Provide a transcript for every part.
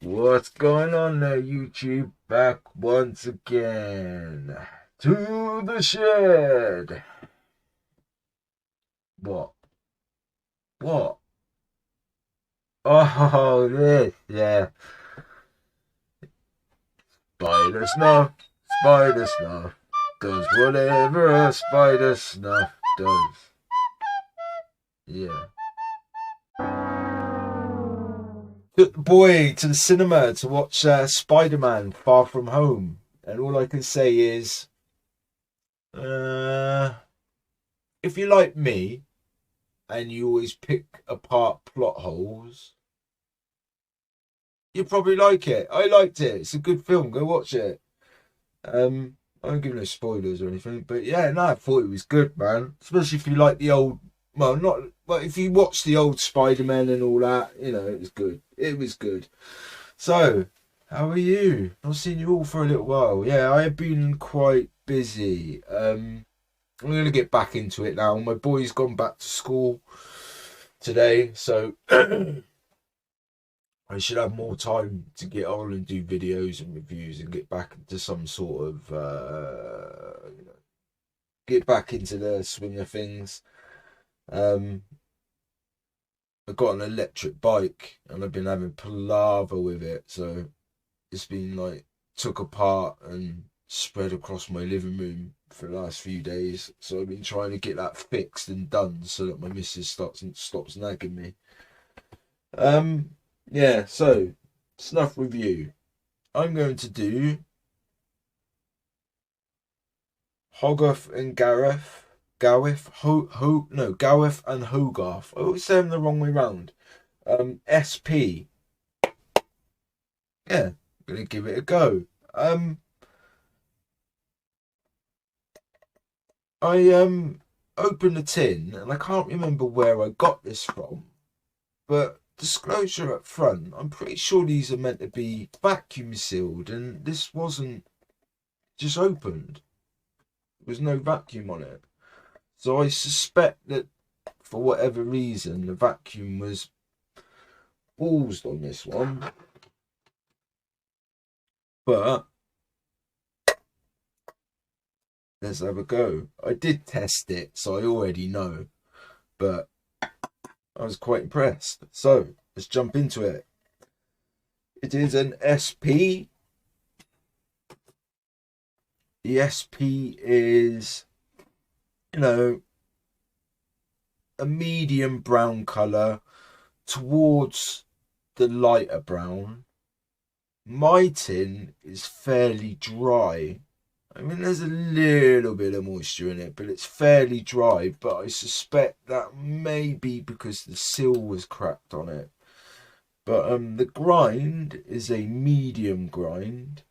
What's going on there, YouTube? Back once again to the shed. What? What? Oh, this, yeah. Spider Snuff, Spider Snuff does whatever a Spider Snuff does. Yeah. Took the boy to the cinema to watch Spider-Man Far From Home, and all I can say is, uh, if you like me, and you always pick apart plot holes, you probably like it. I liked it. It's a good film. Go watch it. I won't give no spoilers or anything, but yeah, no, I thought it was good, man. Especially if you like the old, well, not, well, if you watch the old Spider-Man and all that, you know, it was good. It was good. So, how are you? Not seen you all for a little while. Yeah, I have been quite busy. I'm gonna get back into it now. My boy's gone back to school today, so I should have more time to get on and do videos and reviews and get back into some sort of get back into the swing of things. Um, I got an electric bike and I've been having palaver with it, so it's been like took apart and spread across my living room for the last few days. So I've been trying to get that fixed and done so that my missus stops nagging me. Yeah, so snuff review. I'm going to do Hoggarth and Gareth. Gawith and Hoggarth. I always say them the wrong way round. SP. Yeah, I'm gonna give it a go. I opened the tin and I can't remember where I got this from, but disclosure up front, I'm pretty sure these are meant to be vacuum sealed, and this wasn't just opened. There was no vacuum on it. So I suspect that for whatever reason the vacuum was paused on this one. But let's have a go. I did test it, so I already know, but I was quite impressed. So let's jump into it. It is an SP. The SP is, you know, a medium brown colour towards the lighter brown. My tin is fairly dry. I mean, there's a little bit of moisture in it, but it's fairly dry. But I suspect that may be because the seal was cracked on it. But the grind is a medium grind,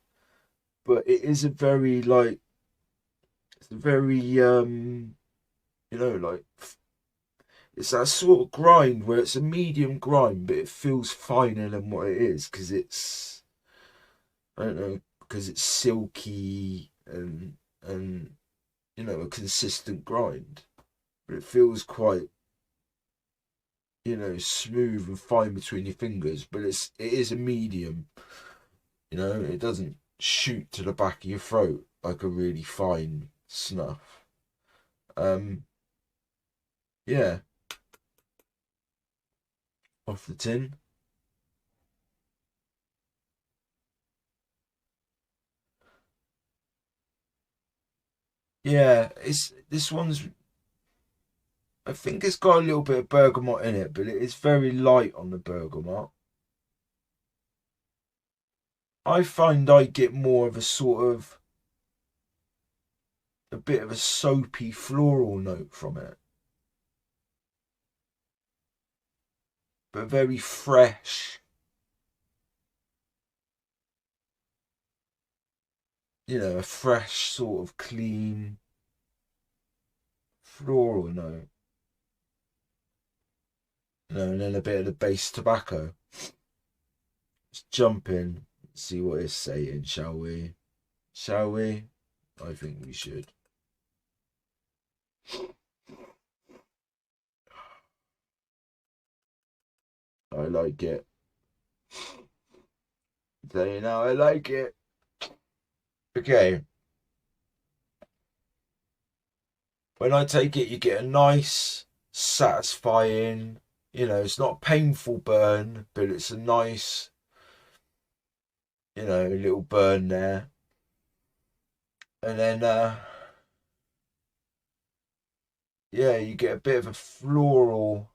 but it is a very like, it's a very like, it's that sort of grind where it's a medium grind, but it feels finer than what it is because it's, I don't know, because it's silky and a consistent grind, but it feels quite, smooth and fine between your fingers. But it is a medium. It doesn't shoot to the back of your throat like a really fine snuff. Yeah, off the tin. Yeah, it's this one's. I think it's got a little bit of bergamot in it, but it is very light on the bergamot. I find I get more of a sort of a bit of a soapy floral note from it, but very fresh. A fresh sort of clean floral note. And then a bit of the base tobacco. Let's jump in, see what it's saying, shall we? Shall we? I think we should. I like it. So you know, I like it. Okay. When I take it, you get a nice, satisfying, you know, it's not a painful burn, but it's a nice, you know, little burn there. And then, yeah, you get a bit of a floral,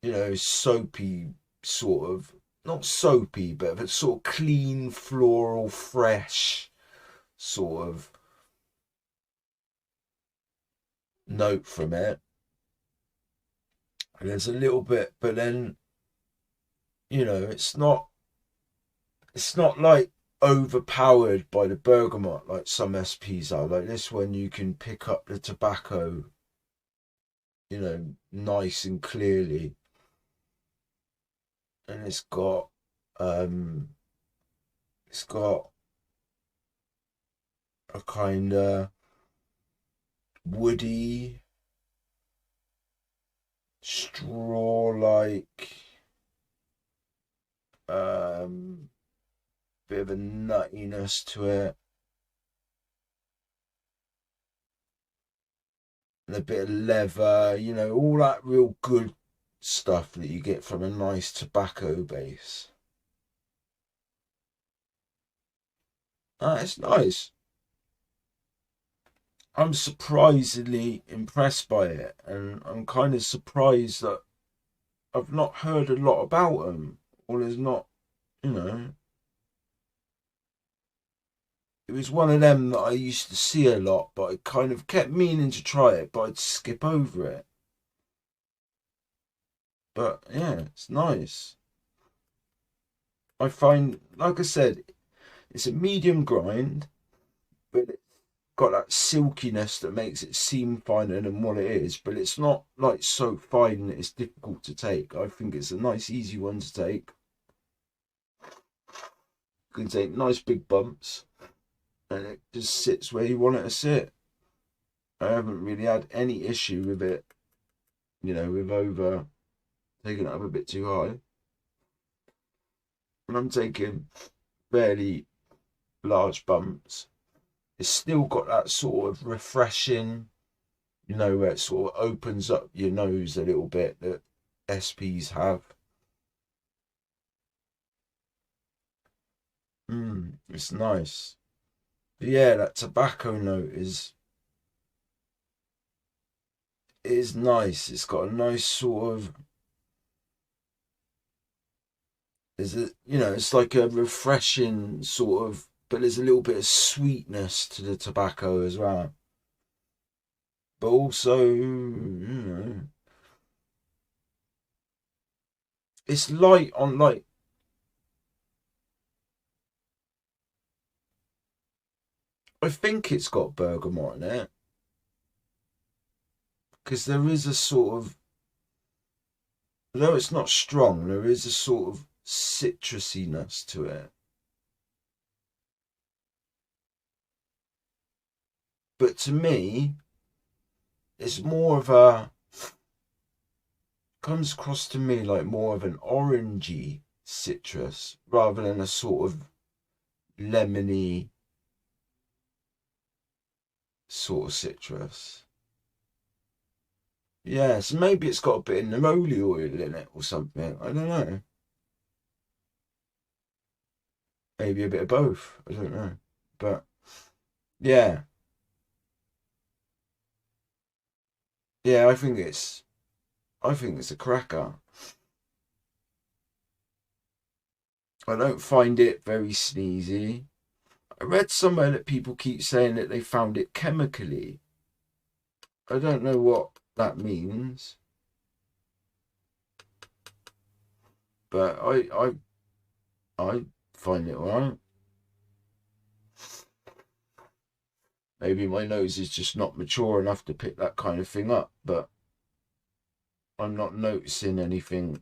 you know, soapy sort of, not soapy, but a sort of clean, floral, fresh sort of note from it. And there's a little bit, but then, you know, it's not like overpowered by the bergamot like some SPs are. Like this one, you can pick up the tobacco, you know, nice and clearly. And it's got a kind of woody, straw-like, bit of a nuttiness to it, and a bit of leather, you know, all that real good stuff that you get from a nice tobacco base. It's nice. I'm surprisingly impressed by it, and I'm kind of surprised that I've not heard a lot about them, or there's not, you know. It was one of them that I used to see a lot, but I kind of kept meaning to try it, but I'd skip over it. But yeah, it's nice. I find, like I said, it's a medium grind, but it's got that silkiness that makes it seem finer than what it is. But it's not like so fine that it's difficult to take. I think it's a nice, easy one to take. You can take nice big bumps, and it just sits where you want it to sit. I haven't really had any issue with it, you know, with over taking it up a bit too high. And I'm taking fairly large bumps. It's still got that sort of refreshing, you know, where it sort of opens up your nose a little bit that SPs have. It's nice. But yeah, that tobacco note is nice. It's got a nice sort of, is it, you know, it's like a refreshing sort of, but there's a little bit of sweetness to the tobacco as well. But also, you know, it's light on light. I think it's got bergamot in it because there is a sort of, though it's not strong, there is a sort of citrusiness to it. But to me, it's more of a, comes across to me like more of an orangey citrus rather than a sort of lemony sort of citrus. Yeah, so maybe it's got a bit of neroli oil in it or something. I don't know. Maybe a bit of both. I don't know. But yeah, yeah, I think it's a cracker. I don't find it very sneezy. I read somewhere that people keep saying that they found it chemically. I don't know what that means, but I find it alright. Maybe my nose is just not mature enough to pick that kind of thing up, but I'm not noticing anything,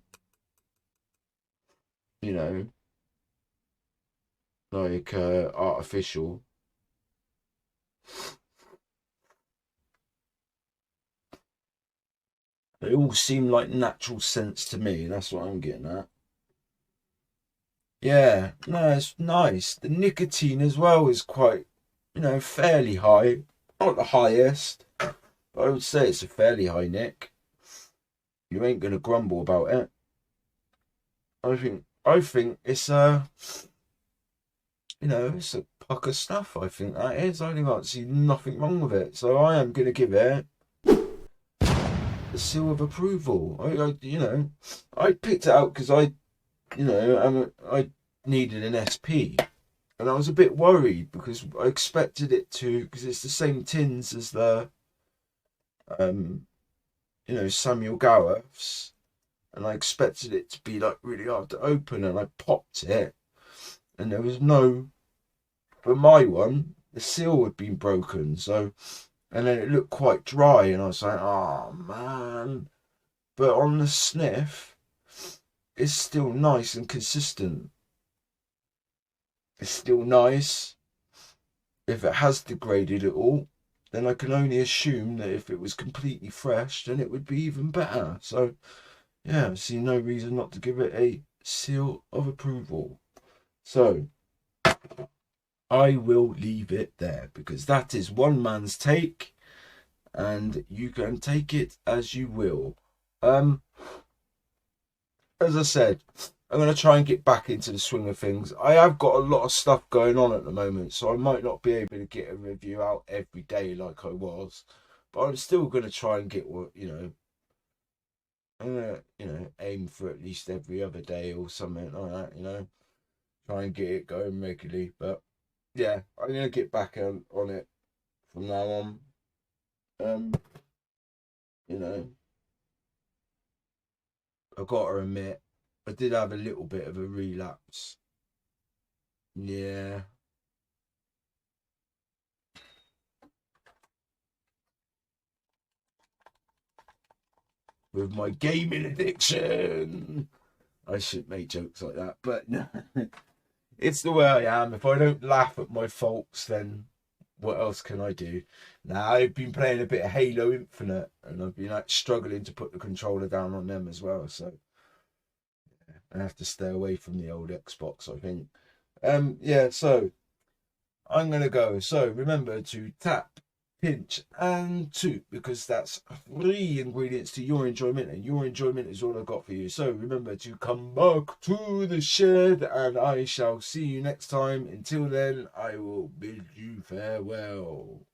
you know, like artificial. They all seem like natural scents to me. That's what I'm getting at. Yeah, no, it's nice. The nicotine as well is quite, fairly high. Not the highest, but I would say it's a fairly high nick. You ain't gonna grumble about it. I think it's it's a pucker stuff. I think that is. I think I see nothing wrong with it. So I am gonna give it the seal of approval. I picked it out because I needed an SP, and I was a bit worried because I expected it to, because it's the same tins as the um Samuel Gawith's, and I expected it to be like really hard to open, and I popped it, and there was no, for my one, the seal had been broken, so, and then it looked quite dry, and I was like, oh man. But on the sniff, it's still nice and consistent. It's still nice. If it has degraded at all, then I can only assume that if it was completely fresh, then it would be even better. So, yeah, I see no reason not to give it a seal of approval. So, I will leave it there because that is one man's take, and you can take it as you will. As I said, I'm going to try and get back into the swing of things. I have got a lot of stuff going on at the moment, so I might not be able to get a review out every day like I was, but I'm still going to try and get what, I'm going to, aim for at least every other day or something like that, try and get it going regularly. But yeah, I'm going to get back on it from now on. Um, you know, I've got to admit, I did have a little bit of a relapse. Yeah. With my gaming addiction. I shouldn't make jokes like that, but no, it's the way I am. If I don't laugh at my faults, then what else can I do? Now, I've been playing a bit of Halo Infinite, and I've been like struggling to put the controller down on them as well. So I have to stay away from the old Xbox, I think. Yeah. So I'm gonna go. So remember to tap, pinch, and toot, because that's 3 ingredients to your enjoyment, and your enjoyment is all I've got for you. So remember to come back to the shed, and I shall see you next time. Until then, I will bid you farewell.